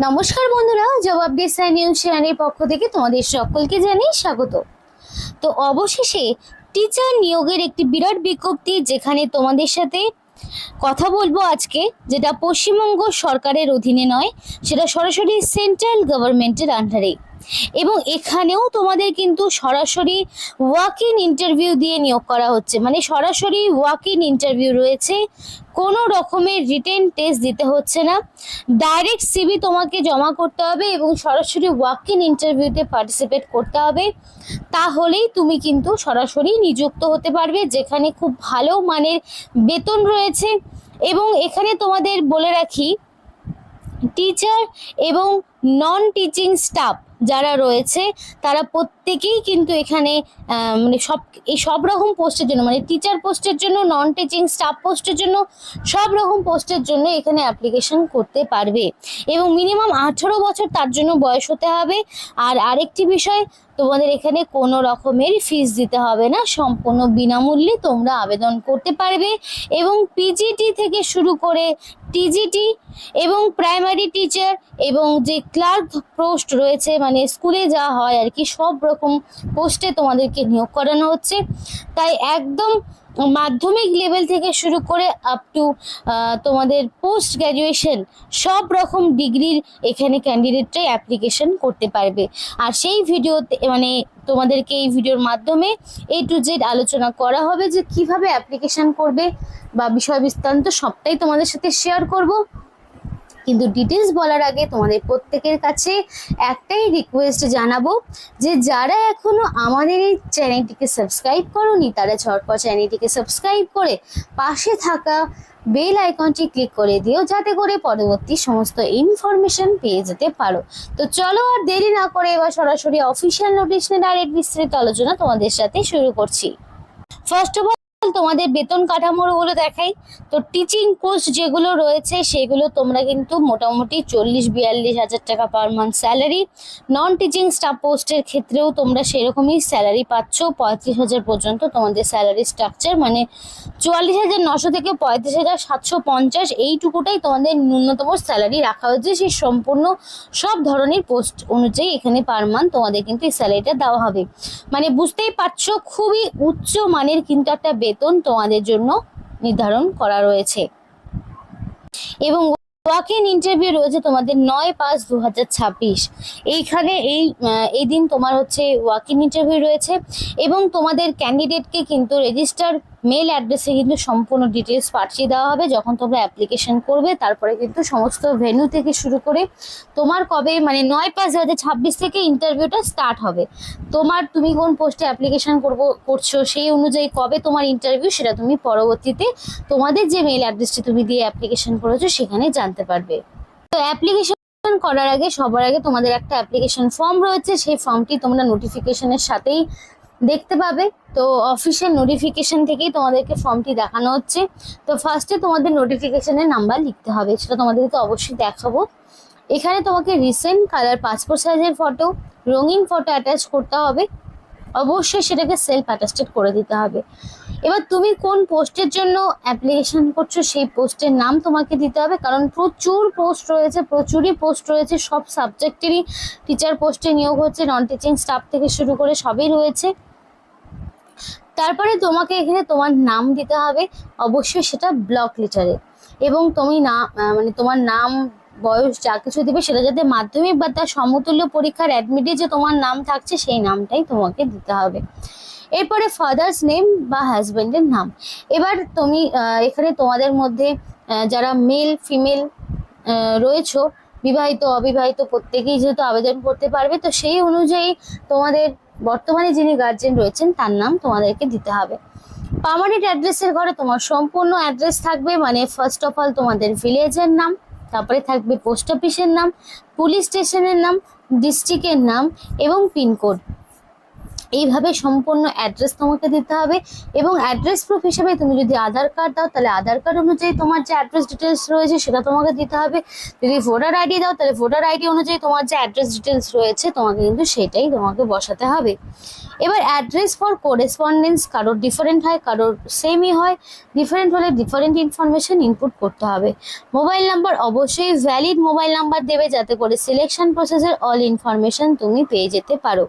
নমস্কার বন্ধুরা, জবাব ডিসাইন নিউজ চ্যানেলের পক্ষ থেকে তোমাদের সকলকে জানাই স্বাগত। তো অবশেষে টিচার নিয়োগের একটি বিরাট বিজ্ঞপ্তি যেখানে তোমাদের সাথে কথা বলবো আজকে, যেটা পশ্চিমবঙ্গ সরকারের অধীনে নয়, সেটা সরাসরি সেন্ট্রাল গভর্নমেন্টের আন্ডারে। এবং এখানেও তোমাদের কিন্তু সরাসরি ওয়াক ইন ইন্টারভিউ দিয়ে নিয়োগ করা হচ্ছে, মানে সরাসরি ওয়াক ইন ইন্টারভিউ রয়েছে, কোনো রকমের রিটেন টেস্ট দিতে হচ্ছে না। ডাইরেক্ট সিভি তোমাকে জমা করতে হবে এবং সরাসরি ওয়াক ইন ইন্টারভিউতে পার্টিসিপেট করতে হবে, তাহলেই তুমি কিন্তু সরাসরি নিযুক্ত হতে পারবে, যেখানে খুব ভালো মানের বেতন রয়েছে। এবং এখানে তোমাদের বলে রাখি, টিচার এবং নন টিচিং স্টাফ যারা রয়েছে তারা প্রত্যেকেই কিন্তু এখানে মানে সব রকম পোস্টের জন্য, মানে টিচার পোস্টের জন্য, নন টিচিং স্টাফ পোস্টের জন্য, সব রকম পোস্টের জন্য এখানে অ্যাপ্লিকেশন করতে পারবে। এবং মিনিমাম 18 বছর তার জন্য বয়স হতে হবে। আর আরেকটি বিষয়, তোমাদের এখানে কোনো রকমের ফিস দিতে হবে না, সম্পূর্ণ বিনামূল্যে তোমরা আবেদন করতে পারবে। এবং পিজিটি থেকে শুরু করে টিজিটি এবং প্রাইমারি টিচার এবং যে ক্লার্ক পোস্ট রয়েছে, মানে স্কুলে যা হয় আর কি, সব রকম পোস্টে তোমাদেরকে নিয়োগ করানো হচ্ছে। তাই একদম মাধ্যমিক লেভেল থেকে শুরু করে আপ টু তোমাদের পোস্ট গ্র্যাজুয়েশন সব রকম ডিগ্রির এখানে ক্যান্ডিডেটরাই অ্যাপ্লিকেশন করতে পারবে। আর সেই ভিডিওতে মানে তোমাদেরকে এই ভিডিওর মাধ্যমে A to Z আলোচনা করা হবে যে কিভাবে অ্যাপ্লিকেশন করবে বা বিষয় বিস্তারিত সবটাই তোমাদের সাথে শেয়ার করব। কিন্তু ডিটেলস বলার আগে তোমাদের প্রত্যেকের কাছে একটাই রিকোয়েস্ট জানাবো, যে যারা এখনো আমাদের এই চ্যানেলটিকে সাবস্ক্রাইব করোনি তারা ঝটপট চ্যানেলটিকে সাবস্ক্রাইব করে পাশে থাকা বেল আইকনটি ক্লিক করে দিও, যাতে করে পরবর্তী সমস্ত ইনফরমেশন পেয়ে যেতে পারো। তো চলো আর দেরি না করে এবার সরাসরি অফিসিয়াল নোটিশ নিয়ে ডাইরেক্ট বিস্তারিত আলোচনা তোমাদের সাথে শুরু করছি। ফার্স্ট অফ তোমাদের বেতন কাঠামোগুলো দেখাই। তো টিচিং পোস্ট যেগুলো রয়েছে সেগুলো তোমরা কিন্তু মোটামুটি 40-42 হাজার টাকা per month salary. Non teaching staff পোস্টের ক্ষেত্রেও তোমরা সেরকমই স্যালারি পাচ্ছ, 35,000 পর্যন্ত তোমাদের স্যালারি স্ট্রাকচার, মানে 44,900 থেকে 35,750, এইটুকুটাই তোমাদের ন্যূনতম স্যালারি রাখা হয়েছে। সেই সম্পূর্ণ সব ধরনের পোস্ট অনুযায়ী এখানে পার মান্থ তোমাদের কিন্তু এই স্যালারিটা দেওয়া হবে। মানে বুঝতেই পারছো, খুবই উচ্চ মানের কিন্তু একটা বেতন তোমাদের জন্য নির্ধারণ করা রয়েছে। এবং ওয়াক ইন ইন্টারভিউ রয়েছে তোমাদের 9/5/2026। এইখানে এই দিন তোমার হচ্ছে ওয়াক ইন ইন্টারভিউ রয়েছে। এবং তোমাদের ক্যান্ডিডেটকে কিন্তু রেজিস্টার মেল অ্যাড্রেসে কিন্তু সম্পূর্ণ ডিটেলস পাঠিয়ে দেওয়া হবে যখন তোমরা অ্যাপ্লিকেশন করবে। তারপরে কিন্তু সমস্ত ভেন্যু থেকে শুরু করে তোমার কবে, মানে 9/5/2026 থেকে ইন্টারভিউটা স্টার্ট হবে। তুমি কোন পোস্টে অ্যাপ্লিকেশন করছো সেই অনুযায়ী কবে তোমার ইন্টারভিউ, সেটা তুমি পরবর্তীতে তোমাদের যে মেল অ্যাড্রেসটি তুমি দিয়ে অ্যাপ্লিকেশন করেছো সেখানে জানতে পারবে। তো অ্যাপ্লিকেশন করার আগে সবার আগে তোমাদের একটা অ্যাপ্লিকেশন ফর্ম রয়েছে, সেই ফর্মটি তোমরা নোটিফিকেশনের সাথেই দেখতে পাবে। তো অফিসিয়াল নোটিফিকেশন থেকেই তোমাদেরকে ফর্মটি দেখানো হচ্ছে। তো ফার্স্টে তোমাদের নোটিফিকেশনের নাম্বার লিখতে হবে, সেটা তোমাদেরকে অবশ্যই দেখাবো। এখানে তোমাকে রিসেন্ট কালার পাসপোর্ট সাইজের ফটো, রঙিন ফটো অ্যাটাচ করতে হবে। অবশ্যই সেটাকে সেলফ অ্যাটাস্টেড করে দিতে হবে। এবার তুমি কোন পোস্টের জন্য অ্যাপ্লিকেশন করছো সেই পোস্টের নাম তোমাকে দিতে হবে, কারণ প্রচুর পোস্ট রয়েছে, প্রচুরই পোস্ট রয়েছে, সব সাবজেক্টেরই টিচার পোস্টে নিয়োগ হচ্ছে, নন টিচিং স্টাফ থেকে শুরু করে সবই রয়েছে। তারপরে তোমাকে এখানে তোমার নাম দিতে হবে, অবশ্যই সেটা ব্লক লেটারে। এবং তুমি মানে তোমার নাম, বয়স যা কিছু দিবে সেটা যাতে মাধ্যমিক বা তার সমতুল্য পরীক্ষার অ্যাডমিটে যে তোমার নাম থাকছে সেই নামটাই তোমাকে দিতে হবে। এরপরে ফাদার্স নেম বা হাজব্যান্ডের নাম। এবার তুমি এখানে তোমাদের মধ্যে যারা মেল ফিমেল রয়েছো, বিবাহিত অবিবাহিত প্রত্যেকেই যেহেতু আবেদন করতে পারবে, তো সেই অনুযায়ী তোমাদের বর্তমানে যিনি গার্জেন রয়েছেন তার নাম তোমাদেরকে দিতে হবে। পার্মানেন্ট অ্যাড্রেসের ঘরে তোমার সম্পূর্ণ অ্যাড্রেস থাকবে, মানে ফার্স্ট অফ অল তোমাদের ভিলেজের নাম, তারপরে থাকবে পোস্ট অফিসের নাম, পুলিশ স্টেশনের নাম, ডিস্ট্রিক্টের নাম এবং পিনকোড। এইভাবে সম্পূর্ণ অ্যাড্রেস তোমাকে দিতে হবে, এবং অ্যাড্রেস প্রুফ হিসেবে তুমি যদি আধার কার্ড দাও তাহলে আধার কার্ড অনুযায়ী তোমার যে অ্যাড্রেস ডিটেলস রয়েছে সেটা তোমাকে দিতে হবে। যদি ভোটার আইডি দাও তাহলে ভোটার আইডি অনুযায়ী তোমার যে অ্যাড্রেস ডিটেলস রয়েছে তোমাকে কিন্তু সেটাই তোমাকে বসাতে হবে। এবার অ্যাড্রেস ফর কোরেসপন্ডেন্স কারোর ডিফারেন্ট হয়, কারোর সেমই হয়। ডিফারেন্ট হলে ডিফারেন্ট ইনফরমেশন ইনপুট করতে হবে। মোবাইল নাম্বার অবশ্যই ভ্যালিড মোবাইল নাম্বার দেবে, যাতে করে সিলেকশন প্রসেসের অল ইনফরমেশন তুমি পেয়ে যেতে পারো।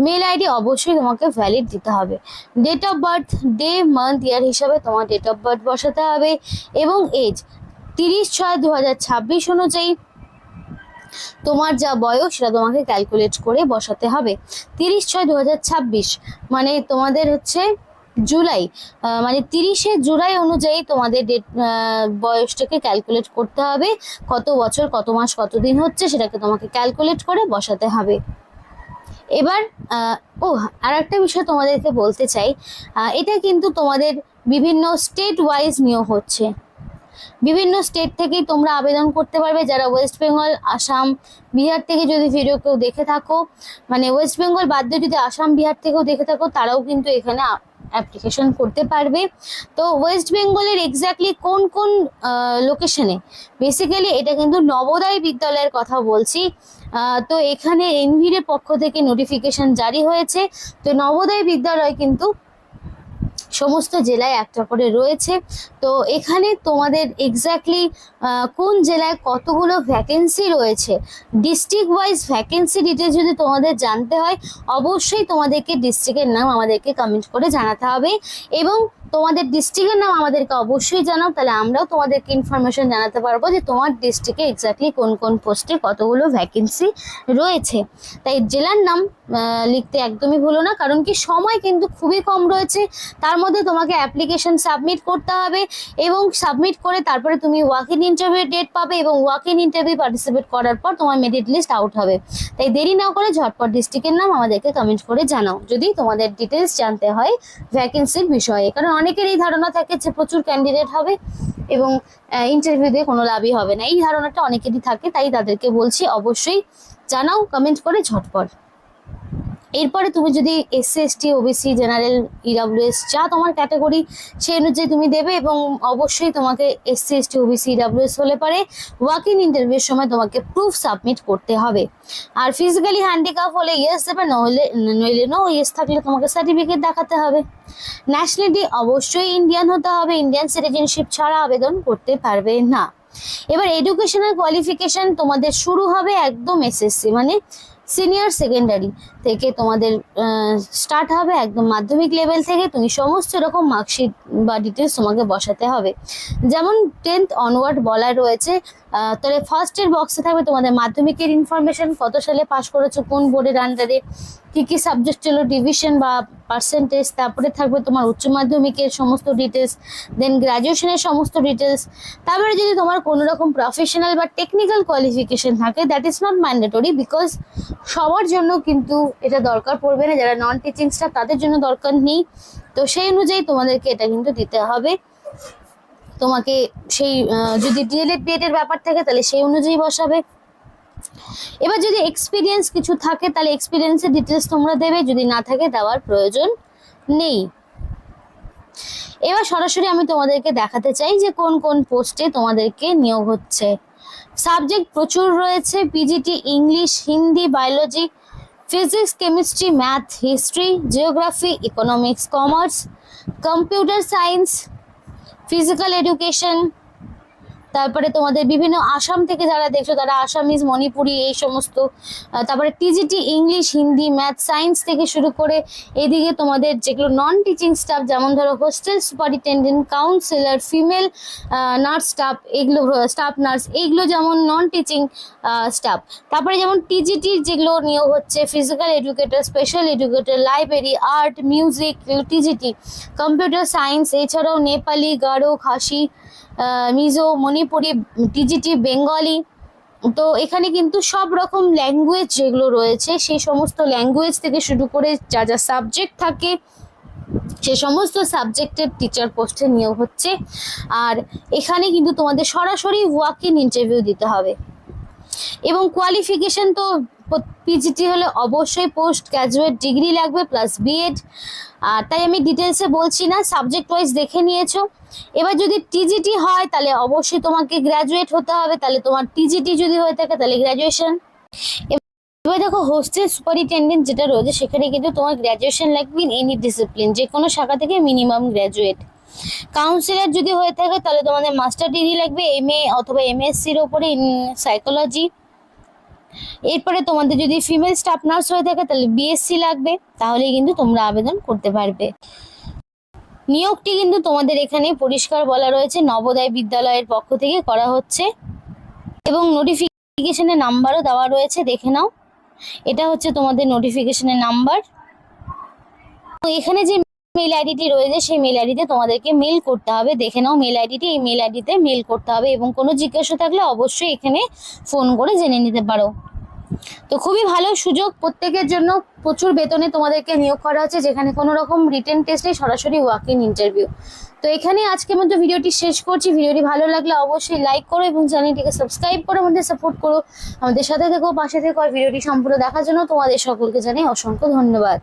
মেল আইডি অবশ্যই তোমাকে ভ্যালিড দিতে হবে। Date of birth day month year হিসাবে তোমার ডেট অফ বার্থ বসাতে হবে, এবং এজ 30/6/2026 অনুযায়ী তোমার যা বয়স সেটা তোমাকে ক্যালকুলেট করে বসাতে হবে। 30/6/2026 মানে তোমাদের হচ্ছে জুলাই, মানে 30শে জুলাই অনুযায়ী তোমাদের ডেট বয়সটাকে ক্যালকুলেট করতে হবে। কত বছর কত মাস কত দিন হচ্ছে সেটাকে তোমাকে ক্যালকুলেট করে বসাতে হবে। এবার আর একটা বিষয় তোমাদেরকে বলতে চাই, এটা কিন্তু তোমাদের বিভিন্ন স্টেট ওয়াইজ নিয়োগ হচ্ছে। বিভিন্ন স্টেট থেকেই তোমরা আবেদন করতে পারবে। যারা ওয়েস্ট বেঙ্গল, আসাম, বিহার থেকে যদি ভিডিও কেউ দেখে থাকো, মানে ওয়েস্ট বেঙ্গল বাদ দিয়ে যদি আসাম, বিহার থেকেও দেখে থাকো, তারাও কিন্তু এখানে অ্যাপ্লিকেশন করতে পারবে। তো ওয়েস্ট বেঙ্গলের এক্স্যাক্টলি কোন কোন লোকেশনে, বেসিক্যালি এটা কিন্তু নবোদয় বিদ্যালয়ের কথা বলছি। তো এখানে এনভির পক্ষ থেকে নোটিফিকেশন জারি হয়েছে। তো নবোদয় বিদ্যালয় কিন্তু সমস্ত জেলায় একটা করে রয়েছে। তো এখানে তোমাদের এক্স্যাক্টলি কোন জেলায় কতগুলো ভ্যাকেন্সি রয়েছে, ডিস্ট্রিক্ট ওয়াইজ ভ্যাকেন্সি ডিটেলস যদি তোমাদের জানতে হয়, অবশ্যই তোমাদেরকে ডিস্ট্রিক্টের নাম আমাদেরকে কমেন্ট করে জানাতে হবে, এবং তোমাদের ডিস্ট্রিক্টের নাম আমাদেরকে অবশ্যই জানাও, তাহলে আমরাও তোমাদেরকে ইনফরমেশন জানাতে পারবো যে তোমার ডিস্ট্রিক্টে এক্স্যাক্টলি কোন কোন পোস্টে কতগুলো ভ্যাকেন্সি রয়েছে। তাই জেলার নাম লিখতে একদমই ভুলো না, কারণ কি সময় কিন্তু খুবই কম রয়েছে। তার মধ্যে তোমাকে অ্যাপ্লিকেশন সাবমিট করতে হবে, এবং সাবমিট করে তারপরে তুমি ওয়াক ইন ইন্টারভিউ ডেট পাবে, এবং ওয়াক ইন ইন্টারভিউ পার্টিসিপেট করার পর তোমার মেরিট লিস্ট আউট হবে। তাই দেরি না করে ঝটপট ডিস্ট্রিক্টের নাম আমাদেরকে কমেন্ট করে জানাও যদি তোমাদের ডিটেলস জানতে হয় ভ্যাকেন্সির বিষয়ে। কারণ অনেকের এই ধারণা থাকে যে প্রচুর ক্যান্ডিডেট হবে এবং ইন্টারভিউ দিয়ে কোনো লাভই হবে না, এই ধারণাটা অনেকেরই থাকে। তাই তাদেরকে বলছি অবশ্যই জানাও কমেন্ট করে ঝটপট। এরপরে তুমি যদি SC ST OBC general EWS যা তোমার ক্যাটাগরি সেই অনুযায়ী তুমি দেবে, এবং অবশ্যই তোমাকে এসসি এসটি ওবিসি ইডাব্লিউএস হলে পারে ওয়াক ইন ইন্টারভিউর সময় তোমাকে প্রুফ সাবমিট করতে হবে। আর ফিজিক্যালি হ্যান্ডিক্যাপ হলে ইয়েস দেবে, নইলে নো। ইয়েস থাকলে তোমাকে সার্টিফিকেট দেখাতে হবে। ন্যাশনালিটি অবশ্যই ইন্ডিয়ান হতে হবে, ইন্ডিয়ান সিটিজেনশিপ ছাড়া আবেদন করতে পারবে না। এবার এডুকেশনাল কোয়ালিফিকেশন তোমাদের শুরু হবে একদম এসএসসি মানে সিনিয়র সেকেন্ডারি থেকে তোমাদের স্টার্ট হবে, একদম মাধ্যমিক লেভেল থেকে তুমি সমস্ত রকম মার্কশিট বা ডিটেলস তোমাকে বসাতে হবে। যেমন 10th অনওয়ার্ড বলা রয়েছে, তাহলে ফার্স্টের বক্সে থাকবে তোমাদের মাধ্যমিকের ইনফরমেশন, কত সালে পাস করেছো, কোন বোর্ডের আন্ডারে, কী কী সাবজেক্ট ছিল, ডিভিশন বা পার্সেন্টেজ। তারপরে থাকবে তোমার উচ্চ মাধ্যমিকের সমস্ত ডিটেলস, দেন গ্র্যাজুয়েশনের সমস্ত ডিটেলস। তারপরে যদি তোমার কোনো রকম প্রফেশনাল বা টেকনিক্যাল কোয়ালিফিকেশন থাকে, that is not mandatory, because সবার জন্য কিন্তু এটা দরকার পড়বে না। যারা নন টিচিং স্টাফ তাদের জন্য দরকার নেই। তো সেই অনুযায়ী তোমাদেরকে এটা কিন্তু দিতে হবে। তোমাকে সেই যদি ডিএলএড বিএড ব্যাপার থাকে তাহলে সেই অনুযায়ী বসাবে। এবার যদি এক্সপিরিয়েন্স কিছু থাকে তাহলে এক্সপিরিয়েন্সের ডিটেলস তোমরা দেবে, যদি না থাকে দেওয়ার প্রয়োজন নেই। এবার সরাসরি আমি তোমাদেরকে দেখাতে চাই যে কোন কোন পোস্টে তোমাদেরকে নিয়োগ হচ্ছে। সাবজেক্ট প্রচুর রয়েছে, PGT English, Hindi, biology, physics, chemistry, math, history, geography, economics, commerce, computer science, physical education. তারপরে তোমাদের বিভিন্ন আসাম থেকে যারা দেখছো তারা আসামিজ, মণিপুরি এই সমস্ত। তারপরে TGT English, Hindi, math, science থেকে শুরু করে এদিকে তোমাদের যেগুলো নন টিচিং স্টাফ, যেমন ধরো hostel superintendent, councillor, female nurse staff, এগুলো স্টাফ নার্স, এইগুলো যেমন নন টিচিং স্টাফ। তারপরে যেমন টিজিটির যেগুলো নিয়োগ হচ্ছে, physical educator, special educator, library, art, music, TGT, computer science, এছাড়াও নেপালি, গারো, খাসি, মিজো, মণিপুরি, টিজিটি, বেঙ্গলি। তো এখানে কিন্তু সব রকম ল্যাঙ্গুয়েজ যেগুলো রয়েছে সেই সমস্ত ল্যাঙ্গুয়েজ থেকে শুরু করে যা যা সাবজেক্ট থাকে সে সমস্ত সাবজেক্টের টিচার পোস্টে নিয়োগ হচ্ছে। আর এখানে কিন্তু তোমাদের সরাসরি ওয়াক ইন ইন্টারভিউ দিতে হবে, এবং কোয়ালিফিকেশন তো পিজিটি হলে অবশ্যই পোস্ট গ্র্যাজুয়েট ডিগ্রি লাগবে প্লাস বিএড। আর তাই আমি ডিটেলসে বলছি না, সাবজেক্ট ওয়াইজ দেখে নিয়েছো। এবার যদি টিজিটি হয় তাহলে অবশ্যই তোমাকে গ্র্যাজুয়েট হতে হবে, তাহলে তোমার টিজিটি যদি হয়ে থাকে তাহলে গ্র্যাজুয়েশন। এবার দেখো হোস্টেল সুপারিনটেন্ডেন্ট যেটা রয়েছে সেখানে কিন্তু তোমার গ্র্যাজুয়েশন লাগবে ইন এনি ডিসিপ্লিন, যে কোনো শাখা থেকে মিনিমাম গ্র্যাজুয়েট। কাউন্সিলর যদি হয়ে থাকে তাহলে তোমাদের মাস্টার ডিগ্রি লাগবে এমএ অথবা এমএসসির ওপরে ইন সাইকোলজি। এরপরে তোমাদের যদি ফিমেল স্টাফ নার্স হয়ে থাকে তাহলে বিএসসি লাগবে, তাহলেই কিন্তু তোমরা আবেদন করতে পারবে। নিয়োগটি কিন্তু তোমাদের এখানে পরিষ্কার বলা রয়েছে নবোদয় বিদ্যালয়ের পক্ষ থেকে করা হচ্ছে এবং নোটিফিকেশনের নাম্বারও দেওয়া রয়েছে, দেখে নাও। এটা হচ্ছে তোমাদের নোটিফিকেশনের নাম্বার। এখানে যে মেল আইডিটি রয়েছে সেই মেল আইডিতে তোমাদেরকে মেল করতে হবে, দেখে নাও মেল আইডিটি, এই মেল আইডিতে মেল করতে হবে এবং কোনো জিজ্ঞাসা থাকলে অবশ্যই এখানে ফোন করে জেনে নিতে পারো। তো খুবই ভালো সুযোগ প্রত্যেকের জন্য, প্রচুর বেতনে তোমাদেরকে নিয়োগ করা হচ্ছে, যেখানে কোনো রকম রিটেন টেস্ট নেই, সরাসরি ওয়াক ইন ইন্টারভিউ। তো এখানে আজকের মধ্যে ভিডিওটি শেষ করছি। ভিডিওটি ভালো লাগলে অবশ্যই লাইক করো এবং চ্যানেলটিকে সাবস্ক্রাইব করে আমাদের সাপোর্ট করো, আমাদের সাথে থেকো, পাশে থেকো। আর ভিডিওটি সম্পূর্ণ দেখার জন্য তোমাদের সকলকে জানাই অসংখ্য ধন্যবাদ।